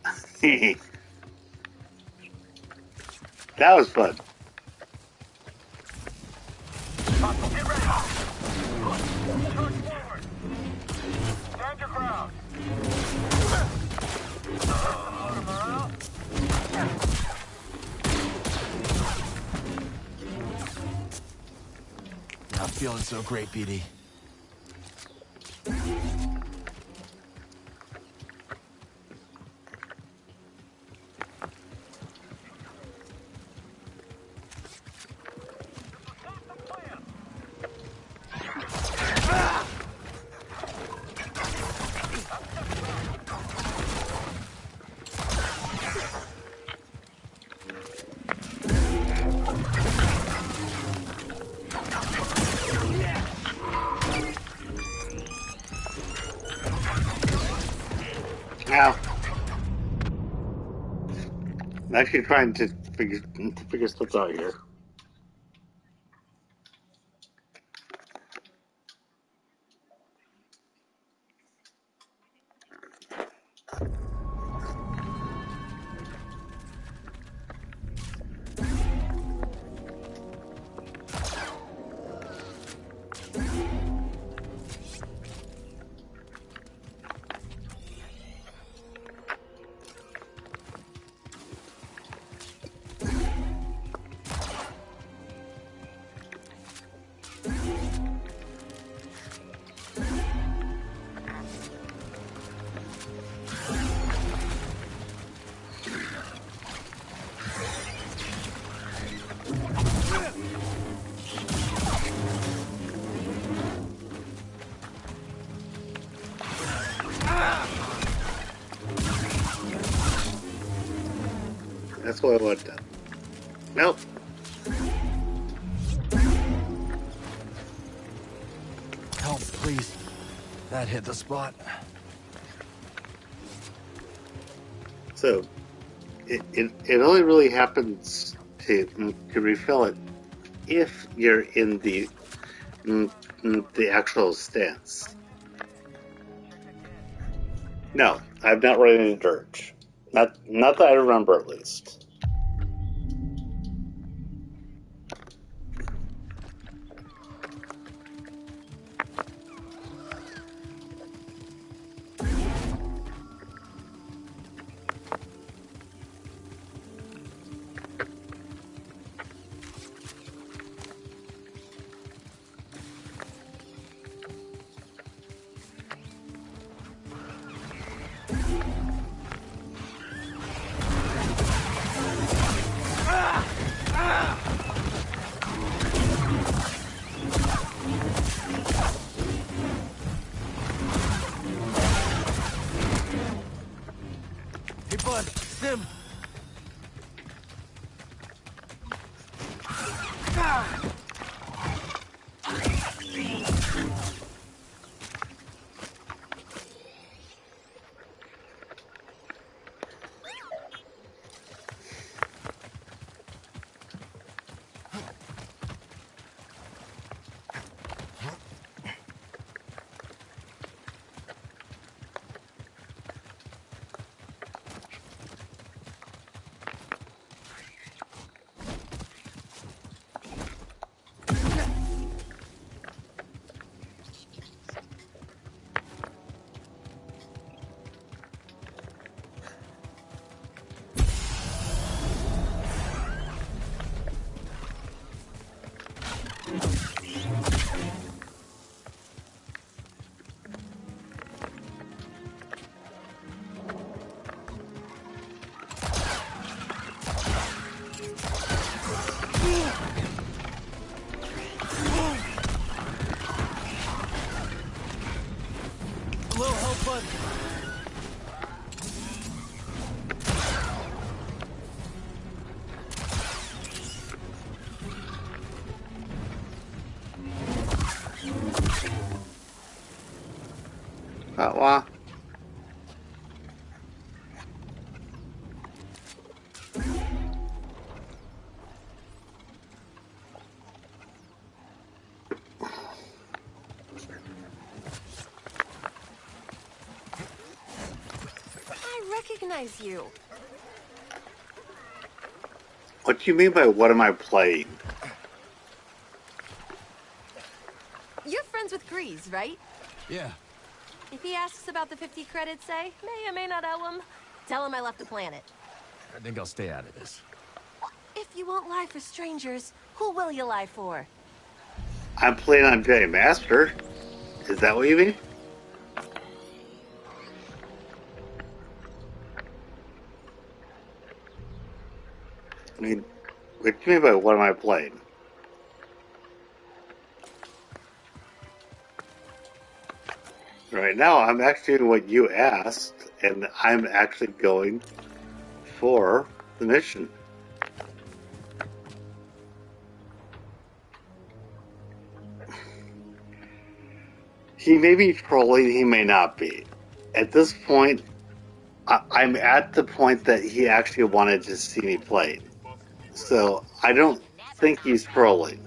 after him. That was fun. Hostile, get ready! Charge forward! Stand your ground! Morale? Not feeling so great, BD. Now, I'm actually trying to figure stuff out here. That's what I want done. Nope. Help, please. That hit the spot. So, it only really happens to refill it if you're in the actual stance. No, I've not run into Dirge. Not that I remember, at least. Hey, bud, Sim. A little help, bud. Well, I recognize you. what do you mean by what am I playing? You're friends with Grease, right? Yeah. If he asks about the 50 credits, say, may or may not owe him, tell him I left the planet. I think I'll stay out of this. If you won't lie for strangers, who will you lie for? I'm playing on Jedi Master. Is that what you mean? I mean, what do you mean by what am I playing? Right now, I'm actually doing what you asked, and I'm actually going for the mission. He may be trolling, he may not be. At this point, I'm at the point that he actually wanted to see me play. So I don't think he's trolling.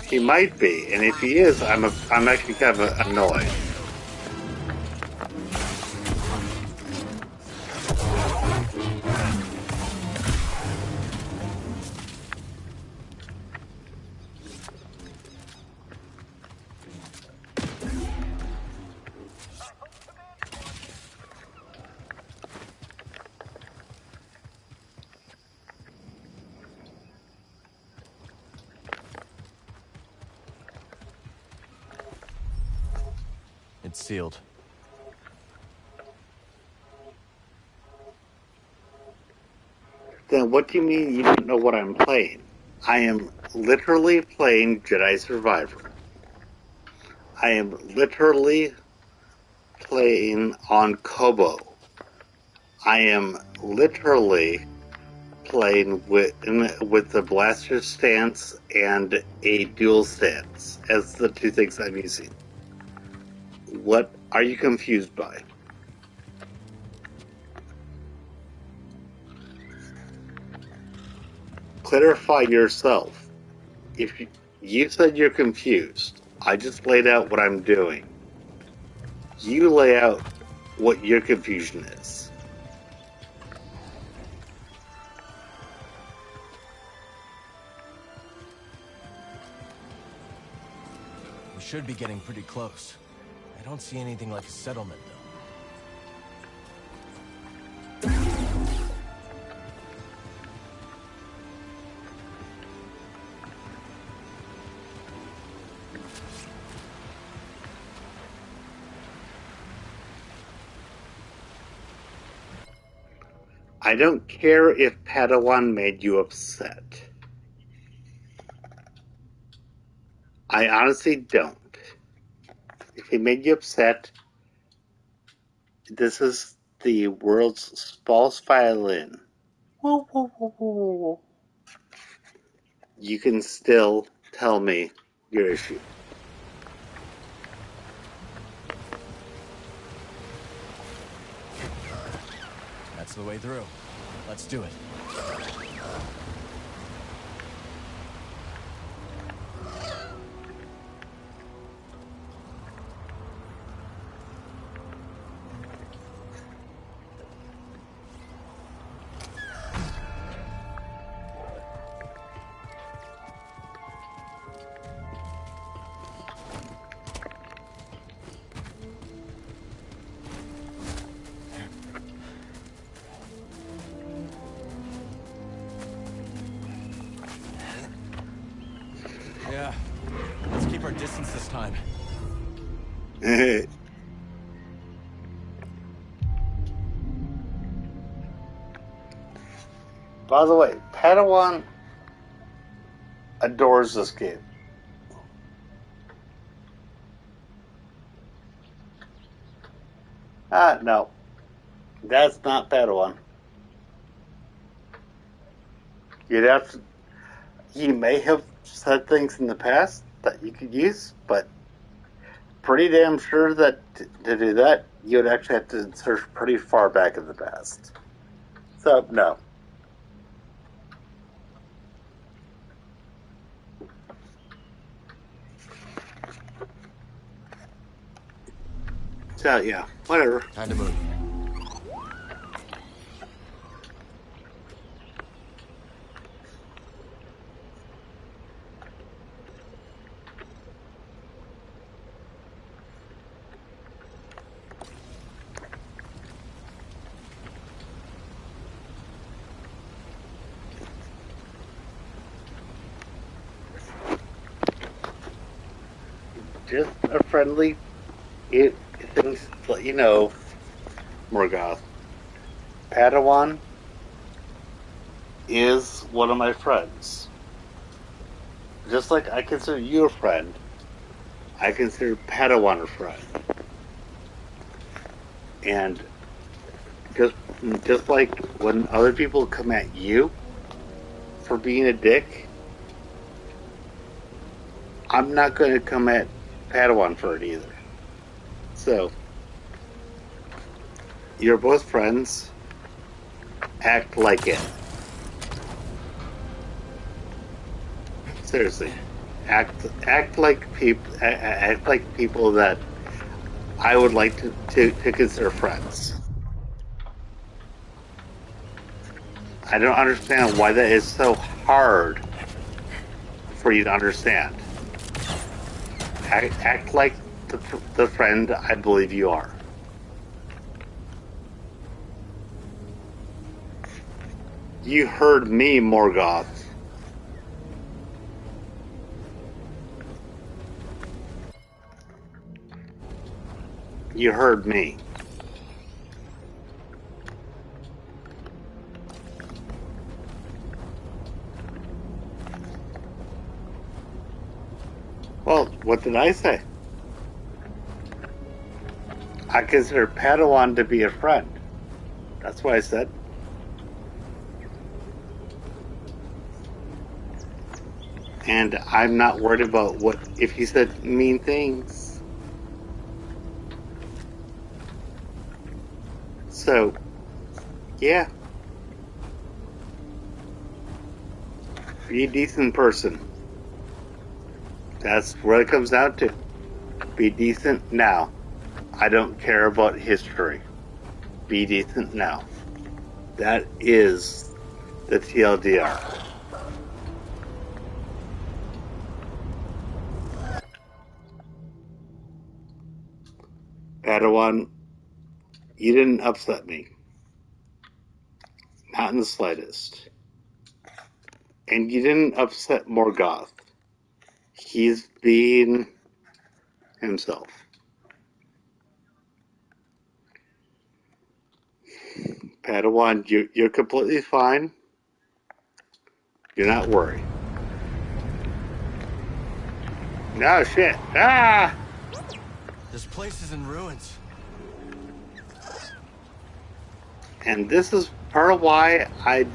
He might be, and if he is, I'm actually kind of annoyed. It's sealed. Then what do you mean you don't know what I'm playing? I am literally playing Jedi Survivor. I am literally playing on Kobo. I am literally playing with the blaster stance and a dual stance as the two things I'm using. What are you confused by? Clarify yourself. If you said you're confused, I just laid out what I'm doing. You lay out what your confusion is. We should be getting pretty close. I don't see anything like a settlement, though. I don't care if Padawan made you upset. I honestly don't. If he made you upset, this is the world's false violin. Woo, woo, woo, woo, woo. You can still tell me your issue. That's the way through. Let's do it. Yeah, let's keep our distance this time. By the way, Padawan adores this game. No. That's not Padawan. You'd have to... He may have said things in the past that you could use, but pretty damn sure that to do that, you'd actually have to search pretty far back in the past. So, no. So, yeah, whatever. Time to move. Just a friendly things to let you know, Morgoth. Padawan is one of my friends. Just like I consider you a friend, I consider Padawan a friend. And just like when other people come at you for being a dick, I'm not going to come at Padawan for it either. So, you're both friends. Act like it. Seriously, act like people that I would like to consider friends. I don't understand why that is so hard for you to understand. Act like the friend I believe you are. You heard me, Morgoth. You heard me. Well, what did I say? I consider Padawan to be a friend. That's what I said. And I'm not worried about what if he said mean things. So, yeah. Be a decent person. That's what it comes down to. Be decent now. I don't care about history. Be decent now. That is the TLDR. Padawan, you didn't upset me. Not in the slightest. And you didn't upset Morgoth. He's being himself. Padawan, you're completely fine. Do not worry. No shit. Ah! This place is in ruins. And this is part of why I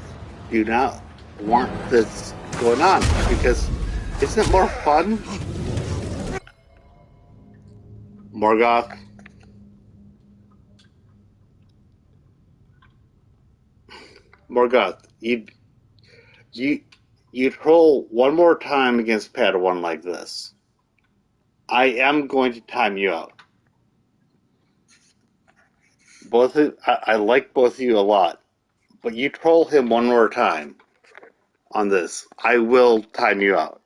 do not want this going on. Because isn't it more fun? Morgoth. Morgoth, you troll one more time against Padawan like this. I am going to time you out. I like both of you a lot, but you troll him one more time on this. I will time you out.